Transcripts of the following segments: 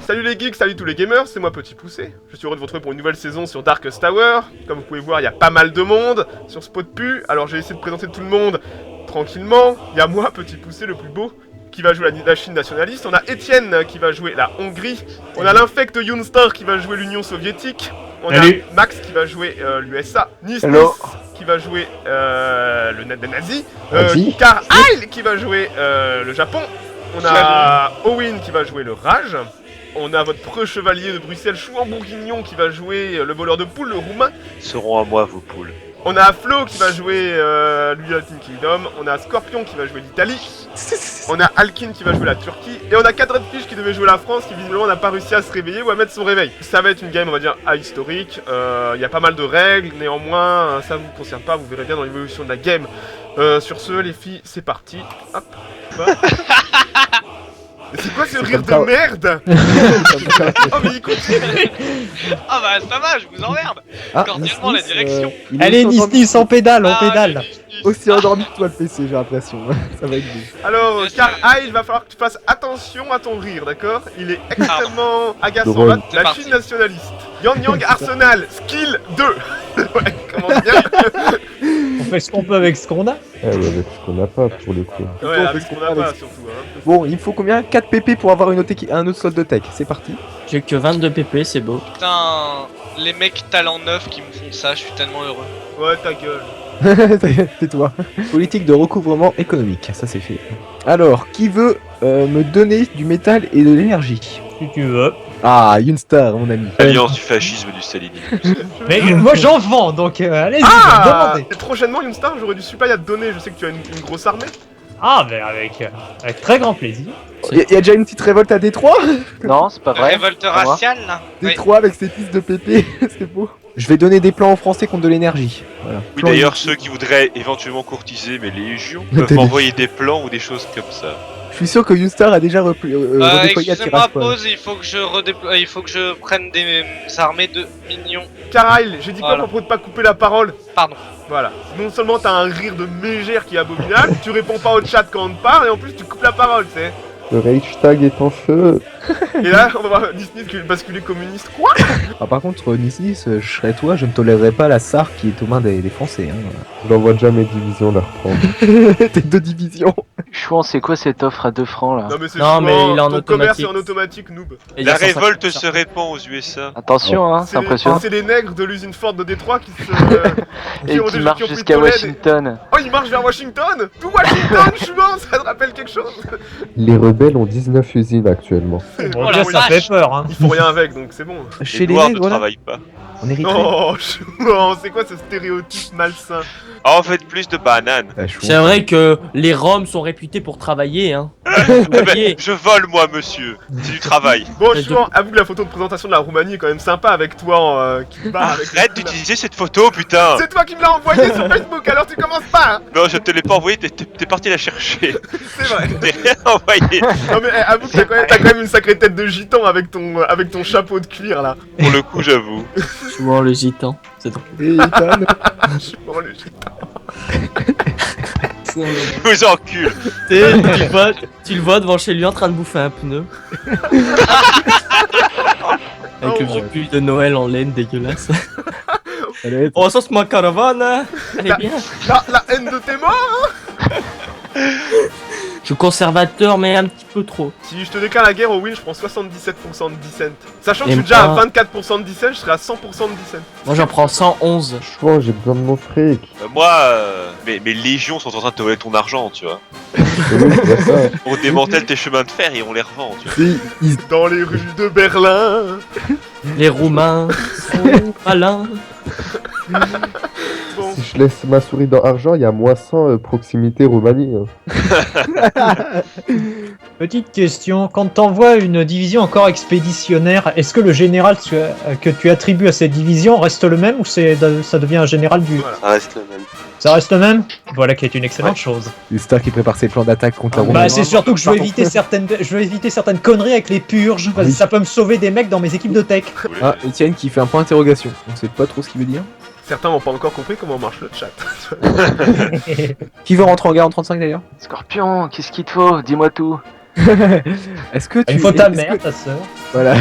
Salut les geeks, salut tous les gamers, c'est moi Petit Poussé. Je suis heureux de vous retrouver pour une nouvelle saison sur Darkest Tower. Comme vous pouvez voir, il y a pas mal de monde sur ce pot de pu. Alors j'ai essayé de présenter tout le monde tranquillement. Il y a moi, Petit Poussé, le plus beau, qui va jouer la Chine nationaliste. On a Étienne qui va jouer la Hongrie. On a l'infect Younstar qui va jouer l'Union soviétique. On a Max qui va jouer l'USA. Nis qui va jouer le net des nazis. Carl qui va jouer le Japon. On a Owen qui va jouer le Rage. On a votre preux chevalier de Bruxelles, Chouan Bourguignon, qui va jouer le voleur de poules, le roumain. Seront à moi vos poules. On a Flo qui va jouer l'United Kingdom. On a Scorpion qui va jouer l'Italie. On a Alkin qui va jouer la Turquie. Et on a Cadredfish qui devait jouer la France, qui visiblement n'a pas réussi à se réveiller ou à mettre son réveil. Ça va être une game, on va dire, ahistorique. Il y a pas mal de règles, néanmoins, ça vous concerne pas, vous verrez bien dans l'évolution de la game. Sur ce, les filles, c'est parti. Hop. Mais c'est quoi ce rire de merde? Oh mais il continue. Ah bah ça va, je vous emmerde. Cordialement la direction. Allez Nis, on pédale, on pédale. Aussi endormi que toi le PC, j'ai l'impression. Ça va être bien. Alors, Carl, il va falloir que tu fasses attention à ton rire, d'accord? Il est extrêmement agaçant. La Chine nationaliste. Yang Yang Arsenal, skill 2. Ouais, commence bien. On fait ce qu'on peut avec ce qu'on a. Ouais, avec ce qu'on n'a pas pour le coup. Ouais, avec ce qu'on a pas surtout. Hein. Bon, il me faut combien? 4 PP pour avoir un autre slot de tech. C'est parti. J'ai que 22 PP, c'est beau. Putain, les mecs talent 9 qui me font ça, je suis tellement heureux. Ouais, ta gueule. Tais-toi. Politique de recouvrement économique, ça c'est fait. Alors, qui veut me donner du métal et de l'énergie? Si tu veux. Ah, Younstar, mon ami. Alliance du fascisme du stalinisme. Mais moi j'en vends, donc allez-y, demandez. Prochainement, Younstar, j'aurais du super à te donner. Je sais que tu as une grosse armée. Ah, mais avec très grand plaisir. Y a déjà une petite révolte à Détroit? Non, c'est pas vrai. Révolte raciale là. Détroit avec ses pistes de PP, c'est beau. Je vais donner des plans en français contre de l'énergie. Voilà. Oui, d'ailleurs, ceux qui voudraient éventuellement courtiser mes légions peuvent m'envoyer des plans ou des choses comme ça. Je suis sûr que Younstar a déjà redéployé à excusez-moi, Tiraspol. pause, il faut que je redéploie, il faut que je prenne des armées de mignons. Karail, j'ai dit quoi à propos de pas couper la parole? Pardon. Voilà. Non seulement t'as un rire de mégère qui est abominable, tu réponds pas au chat quand on te parle, et en plus tu coupes la parole, tu sais. Le Reichstag est en feu. Et là, on va voir Disney basculer communiste. Quoi? Ah, par contre, Nis, je serais toi, je ne tolérerais pas la SAR qui est aux mains des Français. Hein. Je n'envoie déjà mes divisions la reprendre. Tes 2 divisions. Chouan, c'est quoi cette offre à 2 francs là? Non, mais c'est Non, mais il est en ton automatique. commerce est en automatique, noob. Et il y La a 150%. révolte se répand aux USA. Attention, hein, c'est impressionnant. C'est les nègres de l'usine Ford de Détroit qui se. Et qui marche jusqu'à Washington. Oh, ils marchent vers Washington? Tout Washington, Chouan, ça te rappelle quelque chose? Les rebelles ont 19 usines actuellement. Bon, Oh déjà, la ça vache. fait peur, hein. Ils font rien avec, donc c'est bon. Chez Les les noirs ne nègres, là, travaillent pas. on hériterait. Non, Chouan, c'est quoi ce stéréotype malsain? Ah, en fait, plus de bananes. Ah, je suis C'est vrai que les Roms sont réputés pour travailler, hein. Eh ben, je vole, moi, monsieur. C'est du travail. Bon, Chouan, avoue que la photo de présentation de la Roumanie est quand même sympa avec toi qui te barre avec. Arrête d'utiliser cette photo, putain. C'est toi qui me l'as envoyé sur Facebook, alors tu commences pas, hein. Non, je te l'ai pas envoyé, t'es parti la chercher. C'est vrai. T'es rien envoyé. Non mais avoue que t'as quand même une sacrée tête de gitan avec ton chapeau de cuir là. Pour le coup, j'avoue. Souvent le gitan. C'est drôle. Et Ethan, Chouan le gitan. Je vous encule. Tu le vois devant chez lui en train de bouffer un pneu. Avec le vieux pull de Noël en laine dégueulasse. allez, Oh, ça c'est ma caravane, hein. Elle est bien. La haine de tes morts. Je suis conservateur, mais un petit peu trop. Si je te déclare la guerre au win, je prends 77% de Dissent. Sachant que je Et suis déjà moi- à 24% de Dissent, je serai à 100% de Dissent. Moi j'en prends 111. Chouan, j'ai besoin de mon fric. Moi, mes légions sont en train de te voler ton argent, tu vois. Et oui, c'est ça. On démantèle tes chemins de fer et on les revend, tu vois. Dans les rues de Berlin. Les Roumains sont malins. Bon. Si je laisse ma souris dans argent, il y a moins 100 proximité Roumanie. Petite question, quand t'envoies une division encore expéditionnaire, est-ce que le général que tu attribues à cette division reste le même ou ça devient un général du... Voilà. Ça reste le même. Ça reste le même? Voilà qui est une excellente chose. Younstar qui prépare ses plans d'attaque contre la Bah Roumanie. c'est surtout que je veux éviter certaines conneries avec les purges, parce que Oui. ça peut me sauver des mecs dans mes équipes de tech. Ah, Etienne qui fait un point d'interrogation. On sait pas trop ce qu'il veut dire. Certains n'ont pas encore compris comment marche le chat. Qui veut rentrer en guerre en 35 d'ailleurs? Scorpion, qu'est-ce qu'il te faut? Dis-moi tout. Est-ce que tu... Il faut ta est-ce mère, que- ta sœur. Voilà.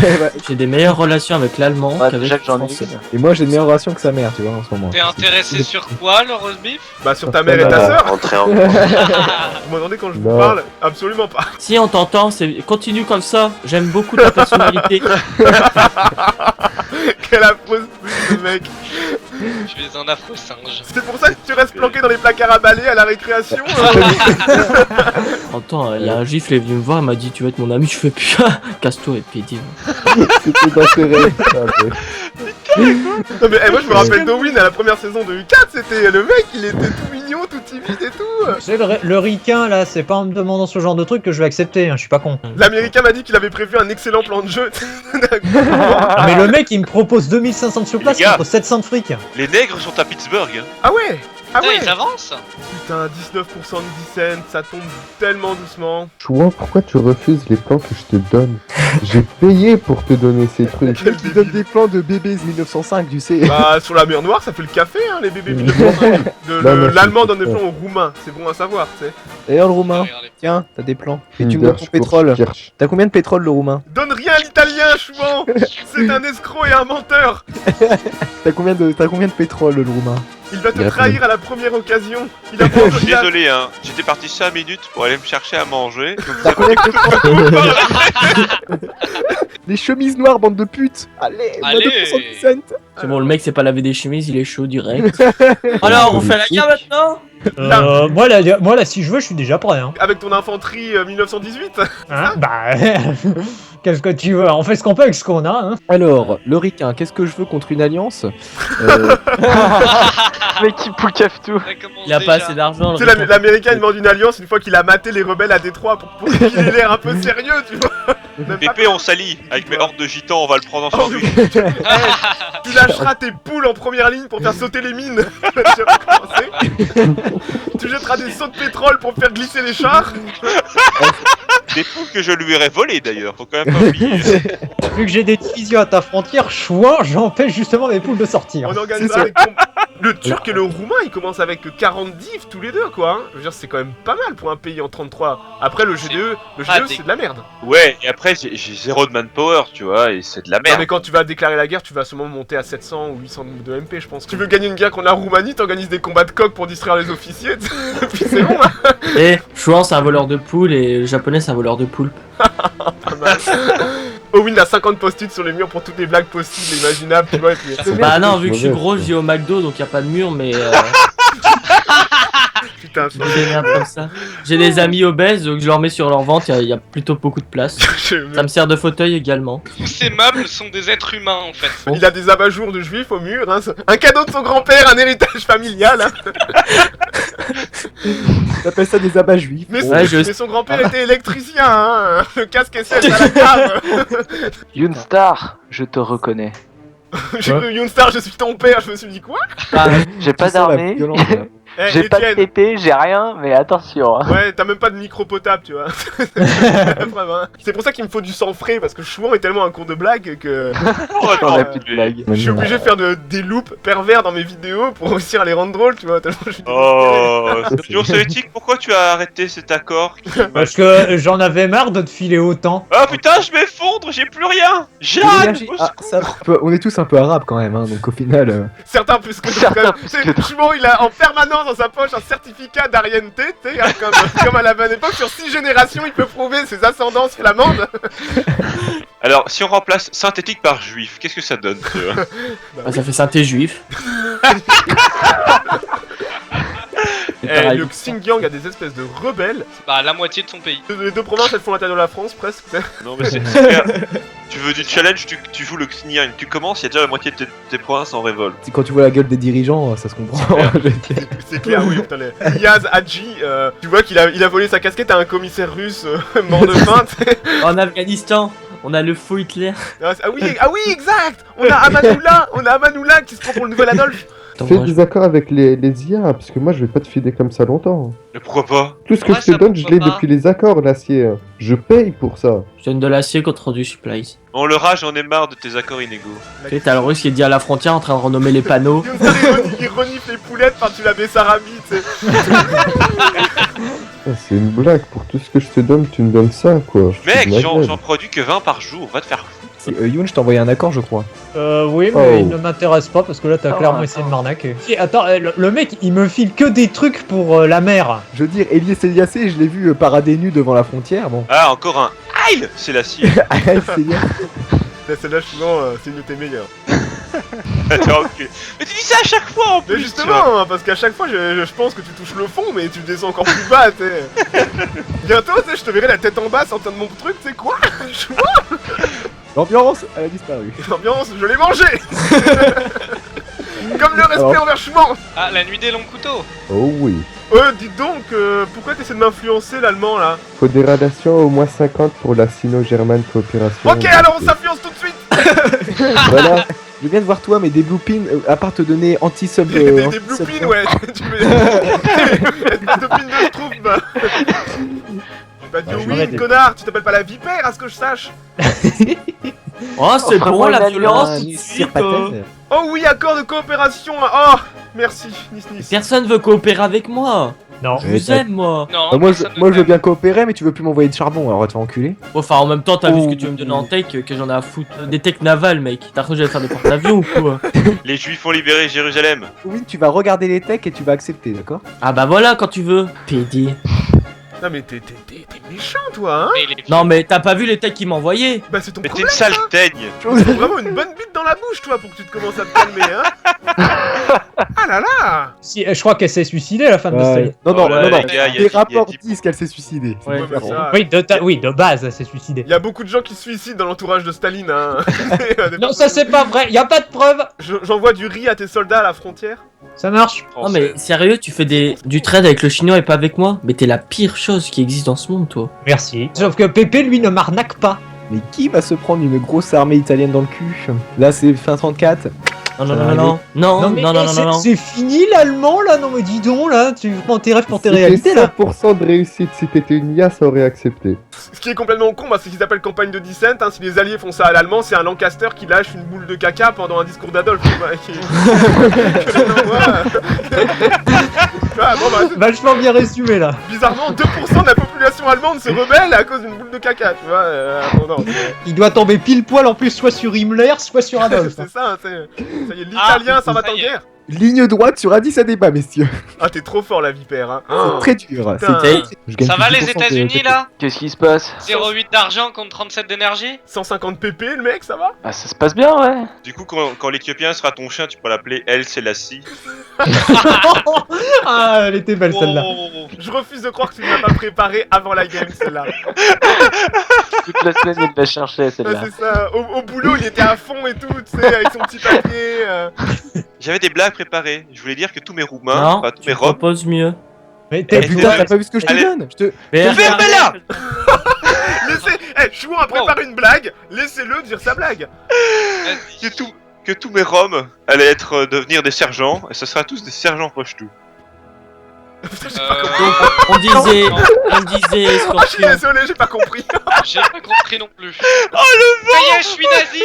J'ai des meilleures relations avec l'allemand Ouais, qu'avec déjà le que j'en ai français. une. Et moi j'ai une meilleure relation que sa mère, tu vois, en ce moment. T'es intéressé sur quoi, le roast beef? Bah sur ta mère et ta sœur. En triangle. Vous m'entendez quand je vous Non. parle? Absolument pas. Si on t'entend, continue comme ça. J'aime beaucoup ta personnalité. Quelle affreuse pute, ce mec. Tu es un affreux singe. C'est pour ça que tu restes planqué dans les placards à balai à la récréation. Attends, il y a un gifle, il est venu me voir, il m'a dit tu veux être mon ami, je fais putain, casse-toi et pédé. C'était d'intérêt. Ah, mais- Non mais moi je me rappelle d'Owen à la première saison de U4, c'était le mec, il était tout mignon, tout timide et tout. Tu sais, le ricain là, c'est pas en me demandant ce genre de truc que je vais accepter, hein, je suis pas con. L'américain m'a dit qu'il avait prévu un excellent plan de jeu. Ah, mais le mec il me propose 2500 de sur place Les gars. contre 700 de fric. Les nègres sont à Pittsburgh. Hein. Ah ouais. Ah Putain, ouais. ils avancent. Putain, 19% de 10 cents, ça tombe tellement doucement. Chouan, pourquoi tu refuses les plans que je te donne? J'ai payé pour te donner ces trucs. Quel Tu donnes débile. des plans de bébés 1905, tu sais. Bah sur la mer Noire ça fait le café hein, les bébés 1905. Non, non, L'allemand c'est donne des ça. plans aux roumains, c'est bon à savoir, tu sais. D'ailleurs le roumain, Regardez. tiens, t'as des plans. Et tu me donnes ton pétrole. Kirch. T'as combien de pétrole le roumain? Donne rien à l'italien, Chouan. C'est un escroc et un menteur. T'as combien de pétrole le roumain? Il va te Il a trahir à la première occasion. Il a pas Je suis désolé, hein. J'étais parti 5 minutes pour aller me chercher à manger. T'as combien de pétrole? Les chemises noires, bande de putes. Allez, moins Allez. 2% de cents. C'est bon, le mec c'est pas lavé des chemises, il est chaud direct. Alors, on fait la guerre maintenant? Moi là, si je veux, je suis déjà prêt. Hein. Avec ton infanterie 1918. Hein bah, qu'est-ce que tu veux? On fait ce qu'on peut avec ce qu'on a. Hein. Alors, le ricain, qu'est-ce que je veux contre une alliance? Mec qui poucave tout. Ça commence Il a déjà. pas assez d'argent. Tu sais, l'américain il demande une alliance une fois qu'il a maté les rebelles à Détroit pour qu'il ait l'air un peu sérieux, tu vois. Même pas- Pépé, on s'allie. Avec mes hordes de gitans, on va le prendre en Oh, sandwich. Tu lâcheras tes poules en première ligne pour faire sauter les mines. Tu vas recommencer. Tu jetteras des sauts de pétrole pour faire glisser les chars. Des poules que je lui aurais volées d'ailleurs, faut quand même pas oublier. Vu que j'ai des divisions à ta frontière, chouin, j'empêche justement mes poules de sortir. On organisera les Le turc et le roumain ils commencent avec 40 divs tous les deux quoi. Hein. Je veux dire c'est quand même pas mal pour un pays en 33. Après le GDE, Ah, c'est de la merde. Ouais, et après j'ai zéro de manpower, tu vois, et c'est de la Non, merde. mais quand tu vas déclarer la guerre, tu vas sûrement monter à 700 ou 800 de MP, je pense. Tu veux gagner une guerre contre la Roumanie, t'organises des combats de coq pour distraire les officiers, puis c'est bon, hein. Eh, Chouan c'est un voleur de poules et le japonais c'est un voleur de poules. Pas mal. Owen a 50 post-it sur les murs pour toutes les blagues possibles et imaginables, tu vois, et puis... Bah non, vu que je suis mauvais, gros, ça. je vis au McDo donc y a pas de mur, mais Putain, je me démerde comme ça. J'ai des amis obèses donc je leur mets sur leur ventre, y a plutôt beaucoup de place. Ça me sert de fauteuil également. Tous ces meubles sont des êtres humains en fait. Il a des abat-jours de juifs au mur, hein. Un cadeau de son grand-père, un héritage familial, hein. T'appelles ça des abats juifs? Mais, Ouais, mais son grand-père était électricien, hein. Le casque et à la cave. Younstar, je te reconnais. J'ai cru Younstar, je suis ton père, je me suis dit quoi? J'ai pas Tu sens la d'armée, violence, là. Eh, j'ai pas de Étienne. TP, j'ai rien, mais attention. Hein. Ouais, t'as même pas de micro potable, tu vois. Vraiment. C'est pour ça qu'il me faut du sang frais, parce que Chouan est tellement un cours de blague que Oh, On non, a plus de blague. je suis obligé de faire des loops pervers dans mes vidéos pour réussir à les rendre drôles, tu vois. Tellement je suis Oh, Studio Soviétique, pourquoi tu as arrêté cet accord Parce que j'en avais marre de te filer autant. Ah putain, je m'effondre, j'ai plus rien. Jeanne, Ah, ça, on est tous un peu arabes quand même, hein, donc au final. Certains plus que d'autres. Certains quand même. plus Tu sais, que d'autres. Chouan, il a en permanence dans sa poche un certificat d'Arienté, tu sais, hein, comme à la bonne époque. Sur 6 générations, il peut prouver ses ascendances flamandes. Alors, si on remplace synthétique par juif, qu'est-ce que ça donne tu vois Bah, ça fait synthé juif. Et Eh, pareil. le Xinjiang a des espèces de rebelles. Bah la moitié de son pays. Les deux provinces, elles font l'intérieur de la France, presque. Non, mais c'est clair. Tu veux du challenge, tu joues le Xinjiang, tu commences, il y a déjà la moitié de tes provinces en révolte. C'est quand tu vois la gueule des dirigeants, ça se comprend. C'est clair, oui, putain, Yaz Hadji, tu vois qu'il a volé sa casquette à un commissaire russe mort de faim, tu sais. En Afghanistan, on a le faux Hitler. Ah oui, exact. On a Amanullah qui se prend pour le nouvel Adolphe. Fais des accords avec les IA, parce que moi je vais pas te filer comme ça longtemps. Mais pourquoi pas? Tout ce que Ouais, je te ça, donne, je pourquoi l'ai pas. depuis les accords, l'acier. Je paye pour ça. Je donne de l'acier contre du supplies. On le rage, j'en ai marre de tes accords inégaux. Tu sais, t'as le russe qui est dit à la frontière en train de renommer les panneaux. Il renifle les poulettes par-dessus la Bessarabie, tu sais. Ah, c'est une blague, pour tout ce que je te donne, tu me donnes ça, quoi. Mec, C'est de la j'en gueule. produis que 20 par jour, va te faire foutre. Youn, je t'ai envoyé un accord, je crois. Oui, mais Oh. il ne m'intéresse pas parce que là t'as clairement essayé de m'arnaquer. Et attends, le mec il me file que des trucs pour la mer. Je veux dire, Elias Eliassé, je l'ai vu parader nu devant la frontière, bon. Ah, encore un Aïe, c'est l'acier. Celle-là, souvent, c'est une de tes meilleures. Attends, ok. Mais tu dis ça à chaque fois en plus. Mais justement, hein, parce qu'à chaque fois, je pense que tu touches le fond, mais tu descends encore plus bas, tu sais. Bientôt, tu sais, je te verrai la tête en bas sortant de mon truc, tu sais quoi? L'ambiance, elle a disparu. L'ambiance, je l'ai mangé. Comme le respect Alors. envers Chouan. Ah, la nuit des longs couteaux. Oh oui. Dites donc, pourquoi t'essaies de m'influencer, l'allemand, là? Faut des radiations au moins 50 pour la sino-germane coopération. Ok, alors on s'influence tout de suite. Voilà. Je viens de voir toi, mais des blue pins, à part te donner anti-sub... Des blue pins, ouais. Tu mets... Espèce de pin de Schtroumpf, bah. J'ai pas dit Ouais, je oui, m'arrête. connard. Tu t'appelles pas la vipère, à ce que je sache. Oh, c'est Offre-moi bon une la alliance, violence tout de suite. Oh oui, accord de coopération. Oh, merci, Nice. Personne veut coopérer avec moi. Non. Je vous aime, moi. Non, moi, personne ne moi je veux t'aime. bien coopérer, mais tu veux plus m'envoyer de charbon, alors va te faire enculer. Enfin, en même temps, t'as vu ce que Oh. tu veux me donner en tech, que j'en ai à foutre. Des techs navals, mec. T'as cru que j'allais faire des porte-avions ou quoi? Les juifs ont libéré Jérusalem. Oui, tu vas regarder les techs et tu vas accepter, d'accord? Ah bah voilà, quand tu veux. PD. Non mais t'es méchant, toi, hein. Mais il est- Non, mais t'as pas vu les techs qu'ils m'envoyaient? Bah c'est ton Mais t'es problème. une sale teigne. Faut vraiment une bonne bite dans la bouche, toi, pour que tu te commences à te calmer, hein. Ah là là. Si, je crois qu'elle s'est suicidée la femme de Staline. Non, non, Oh là non, là, non. les gars, y a Les dix- y a rapports 10 disent qu'elle s'est suicidée. Ouais, Ouais, mais ça, Oui, de base, elle s'est suicidée. y a beaucoup de gens qui se suicident dans l'entourage de Staline, hein. Non, ça c'est pas vrai, y a pas de preuve. J'envoie du riz à tes soldats à la frontière. Ça marche. Non, mais sérieux, tu fais du trade avec le chinois et pas avec moi? Mais t'es la pire chose qui existe dans ce monde, toi. Merci. Sauf que Pépé, lui, ne m'arnaque pas. Mais qui va se prendre une grosse armée italienne dans le cul? Là, c'est fin 34. Non, non, Ça non, va non, non, non, mais non, non, c'est- non, non. c'est fini l'allemand là. Non mais dis donc là, tu prends tes rêves pour tes C'était réalités là. 100% de réussite. Si t'étais une IA, ça aurait accepté. Ce qui est complètement con, bah, c'est ce qu'ils appellent campagne de dissent. Hein. Si les alliés font ça à l'allemand, c'est un Lancaster qui lâche une boule de caca pendant un discours d'Adolphe. Tu vois, que les envoie. Tu vois, bon, bah, Vachement bien résumé là. bizarrement, 2% de la population allemande se rebelle à cause d'une boule de caca, tu vois. Bon, non, Il doit tomber pile poil en plus soit sur Himmler, soit sur Adolphe. c'est ça, ça y est, l'italien, ça va ça en y est. guerre. Ligne droite sur Addis Abeba, messieurs. Ah, t'es trop fort, la vipère, hein. C'est très dur. putain. Je gagne Ça va plus les 10% de- États-Unis là? Qu'est-ce qui se passe? 0,8 d'argent contre 37 d'énergie? 150 pp, le mec, ça va. Ah, ça se passe bien, ouais. Du coup, quand l'Éthiopien sera ton chien, tu pourras l'appeler El Selassie. Ah, elle était belle celle-là. Oh. Je refuse de croire que tu ne l'as pas préparé avant la game, celle-là. Toute la semaine, il la cherchait, Ouais, celle-là. c'est ça. Au boulot, il était à fond et tout, tu sais, avec son petit papier. J'avais des blagues préparées. Je voulais dire que tous mes Roumains, Non, enfin tous tu mes Roms, proposes mieux. Mais Eh, t'es Putain, t'as pas vu ce que je te Allez. donne? Mais fermez-la. Laissez. Eh, Chouan a préparé une blague, laissez-le dire sa blague. que tous mes Roms allaient devenir des sergents, et ce sera tous des sergents Pochetou. on disait Ah, je suis Scorpion. désolé, j'ai pas compris. J'ai pas compris non plus. Oh le vent! Ça y est, je suis nazi!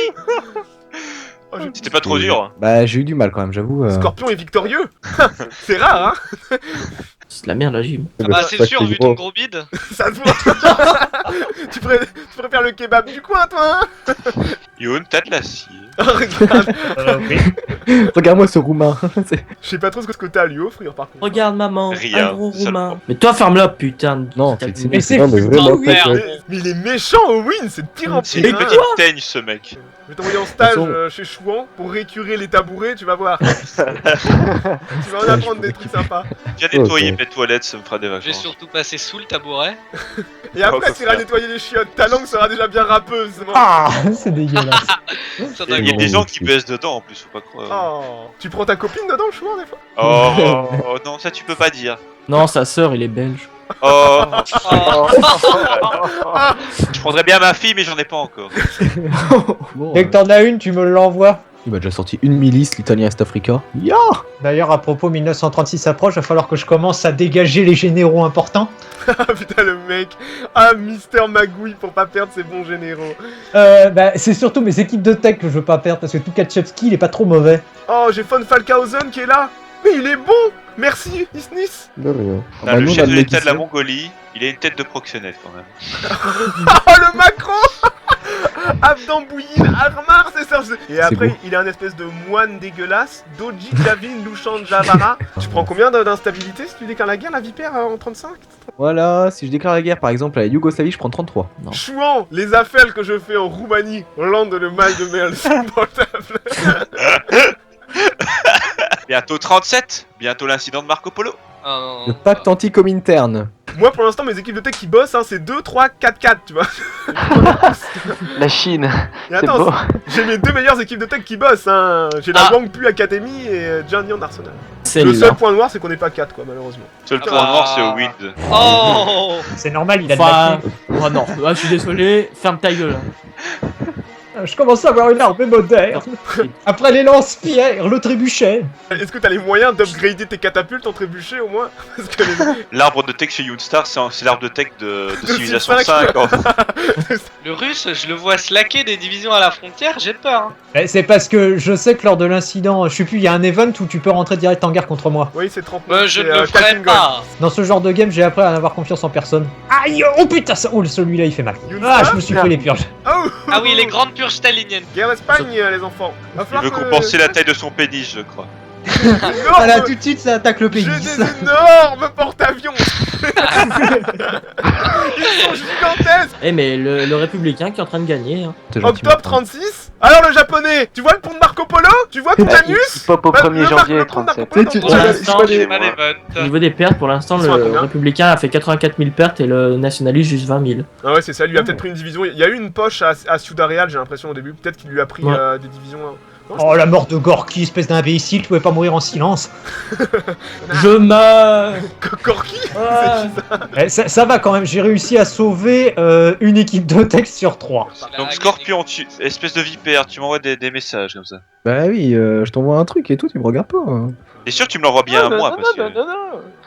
Oh, j'ai- C'était pas trop dur. Bah, j'ai eu du mal quand même, j'avoue. Scorpion est victorieux. C'est rare, hein. C'est de la merde, la gym. Ah bah c'est sûr, vu ton gros bide. Ça te voit. tu préfères le kebab du coin, toi, hein. Youn, t'as de l'acier. Regarde. Regarde-moi ce roumain. Je sais pas trop ce que t'as à lui offrir, par contre. Regarde, maman, Rien, un gros seulement. roumain. Mais toi, ferme-la, putain. de- Non, ta c'est- gueule. Mais c'est Non, mais vraiment, putain, faites- merde. Mais il est méchant, Owen, c'est de pire en C'est pire. une hein. petite teigne, ce mec. Je vais t'envoyer en stage De toute façon- chez Chouan pour récurer les tabourets, tu vas voir. Tu vas en apprendre des trucs sympas. Viens Oh, nettoyer ça. mes toilettes, ça me fera des Je vais vacances. surtout passer sous le tabouret. Et après, Oh, tu iras nettoyer les chiottes. Ta langue sera déjà bien râpeuse. c'est bon. Ah, c'est dégueulasse. Ça doit Il y a être des bon, gens oui, qui oui. baissent dedans en plus, faut pas croire. Oh. Tu prends ta copine dedans, Chouan, des fois? Oh, non, ça tu peux pas dire. Non, sa sœur, il est belge. Oh, Oh. je prendrais bien ma fille, mais j'en ai pas encore. Bon, Dès que t'en as une, tu me l'envoies. Il m'a déjà sorti une milice, l'Italien Est Africa. Ya. D'ailleurs, à propos, 1936 approche, il va falloir que je commence à dégager les généraux importants. Ah putain, le mec. Ah, Mister Magouille pour pas perdre ses bons généraux. C'est surtout mes équipes de tech que je veux pas perdre parce que Tukachevski il est pas trop mauvais. Oh, j'ai Von Falkhausen qui est là. Mais il est bon. Merci, Nisnis. De rien. Ah, le nous, on chef a de le l'état de la Métis, Mongolie, il a une tête de proxénète quand même. Oh, le Macron. Abdan Bouyin, Armar, c'est ça. Et après, beau. il a un espèce de moine dégueulasse. Doji Javin Lushan Javara. Tu prends combien d'instabilité si tu déclares la guerre, la vipère, en 35? Voilà, si je déclare la guerre par exemple à la Yougoslavie, je prends 33. Non. Chouan, les affaires que je fais en Roumanie, lande le mal de Merle, c'est portable. Bientôt 37, bientôt l'incident de Marco Polo. Ah, non, Le pacte anti-cominterne. Moi, pour l'instant, mes équipes de tech qui bossent, hein, c'est 2, 3, 4, 4, tu vois. La Chine, Et c'est attends, beau. j'ai mes 2 meilleures équipes de tech qui bossent, hein. J'ai la Ah. Wangpu Academy et Jianyan Arsenal. C'est Le seul là. point noir, c'est qu'on n'est pas 4, quoi, malheureusement. Seul Ah. point noir, c'est au Wind. Oh C'est normal, il a de la Enfin, chine. oh non, ah, je suis désolé, ferme ta gueule. Je commence à avoir une armée moderne. Après les lance-pierres, le trébuchet. Est-ce que t'as les moyens d'upgrader tes catapultes en trébuchet, au moins? Parce que les... L'arbre de tech chez Younstar, c'est l'arbre de tech de Civilization Civ 5. 5. en fait. Le russe, je le vois slacker des divisions à la frontière, j'ai peur. Hein. C'est parce que je sais que lors de l'incident, je sais plus, il y a un event où tu peux rentrer direct en guerre contre moi. Oui, c'est 39. Je c'est, ne le ferai Katyn Gold. pas. Dans ce genre de game, j'ai appris à n'avoir confiance en personne. Aïe, oh putain, ça... oh celui-là il fait mal. Younsa Ah, je me suis fait les purges. Oh Ah oui, les grandes purges staliniennes. Guerre d'Espagne, les enfants. Va Il falloir veut que- compenser la taille de son pénis, je crois. Énorme. Voilà, tout de suite ça attaque le J'ai pays. des énormes porte-avions. Ils sont gigantesques. Eh mais le républicain qui est en train de gagner. Hein. T'es gentil, Octobre maintenant. 36. Alors le japonais, tu vois le pont de Marco Polo? Tu vois Il Titanus? pop au Bah, 1er janvier le pont de Marco 37. Polo Tu- dans- Pour Ouais, l'instant, ouais, j'ai ouais. mal Au event. niveau des pertes, pour l'instant, Ils sont à le combien républicain a fait 84 000 pertes et le nationaliste juste 20 000. Ah ouais, c'est ça, lui a peut-être pris une division. Il y a eu une poche à Ciudad Real, j'ai l'impression au début. Peut-être qu'il lui a pris Ouais. des divisions. Non, Oh la mort de Gorky, espèce d'imbécile, tu pouvais pas mourir en silence. Je meurs. Gorky. Ouais. Ça va quand même, j'ai réussi à sauver une équipe de texte sur 3. Donc Scorpion, espèce de vipère, tu m'envoies des messages comme ça. Bah oui, je t'envoie un truc et tout, tu me regardes pas. Hein. T'es sûr que tu me l'envoies bien à moi parce que...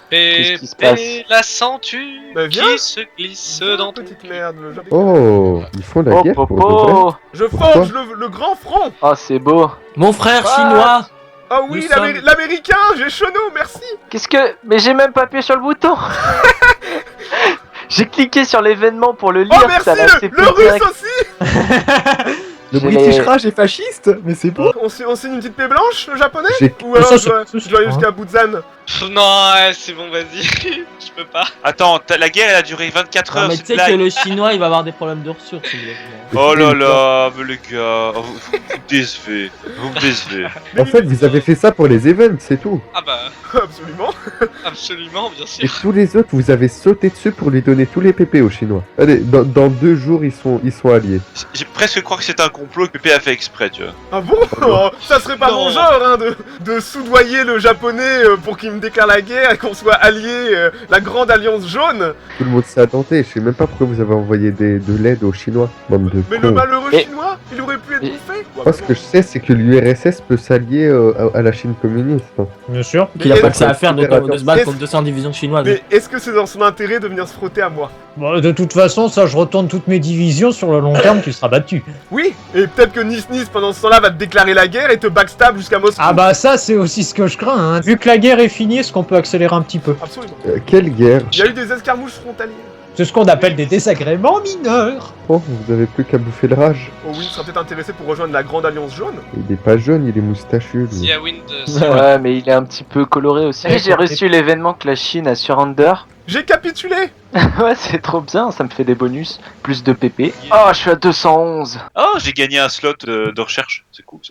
Qu'est-ce qui se passe? la sens-tu Bah, viens. qui se glisse dans ton petite merde. Le Japon. Oh, ils font la Oh, guerre pour de vrai. popo. Je forge le grand front. Oh, c'est beau. Mon frère Ah. chinois. Ah oui, Nous sommes- l'américain, j'ai Chono, merci. Qu'est-ce que... Mais j'ai même pas appuyé sur le bouton. J'ai cliqué sur l'événement pour le lire, Oh merci, ça l'a accepté le russe direct. aussi. Le J'ai British les- Rage est fasciste, mais c'est beau. On signe une petite paix blanche, le japonais? J'ai- Ou alors Ça, je dois aller jusqu'à Busan? Pff, non, ouais, c'est bon, vas-y. Je peux pas. Attends, la guerre elle a duré 24 Non, heures, mais c'est tu sais une que blague. le chinois il va avoir des problèmes de ressources. Oh là là, mais les gars, vous me décevez, vous me décevez. En fait, vous avez fait ça pour les events, c'est tout. Ah bah, Absolument. absolument, bien Et sûr. tous les autres, vous avez sauté dessus pour lui donner tous les PP aux Chinois. Allez, dans 2 jours, ils sont alliés. J'ai presque croire que c'est un complot que Pépé a fait exprès, tu vois. Ah bon? Oh, ça serait pas Non. mon genre, hein, de soudoyer le japonais pour qu'il me déclare la guerre et qu'on soit alliés, la grande alliance jaune. Tout le monde s'est attenté. Je sais même pas pourquoi vous avez envoyé de l'aide aux Chinois. Bande de Mais le cons. malheureux Et- chinois, il aurait pu être Et- bouffé. Moi, ce que je sais, c'est que l'URSS peut s'allier à la Chine communiste. hein. Bien sûr. Qu'il a Mais pas que ça à faire de se battre Est-ce- contre 200 divisions chinoises. Mais est-ce que c'est dans son intérêt de venir se frotter à moi? Bon, de toute façon, ça, je retourne toutes mes divisions sur le long terme, tu seras battu. Oui, et peut-être que Nis pendant ce temps-là va te déclarer la guerre et te backstab jusqu'à Moscou. Ah bah ça, c'est aussi ce que je crains. Hein. Vu que la guerre est finie, est-ce qu'on peut accélérer un petit peu? Absolument. Quelle guerre? Il y a eu des escarmouches frontalières. C'est ce qu'on appelle des désagréments mineurs. Oh, vous avez plus qu'à bouffer le rage. Oh oui, il sera peut-être intéressé pour rejoindre la grande alliance jaune. Il est pas jaune, il est moustachu. lui. Si à Wind, Ouais, mais il est un petit peu coloré aussi. Ouais, J'ai reçu l'événement que la Chine a surrender. J'ai capitulé. Ouais, c'est trop bien, ça me fait des bonus. Plus de PP. Oh, je suis à 211. Oh, j'ai gagné un slot de recherche, c'est cool ça.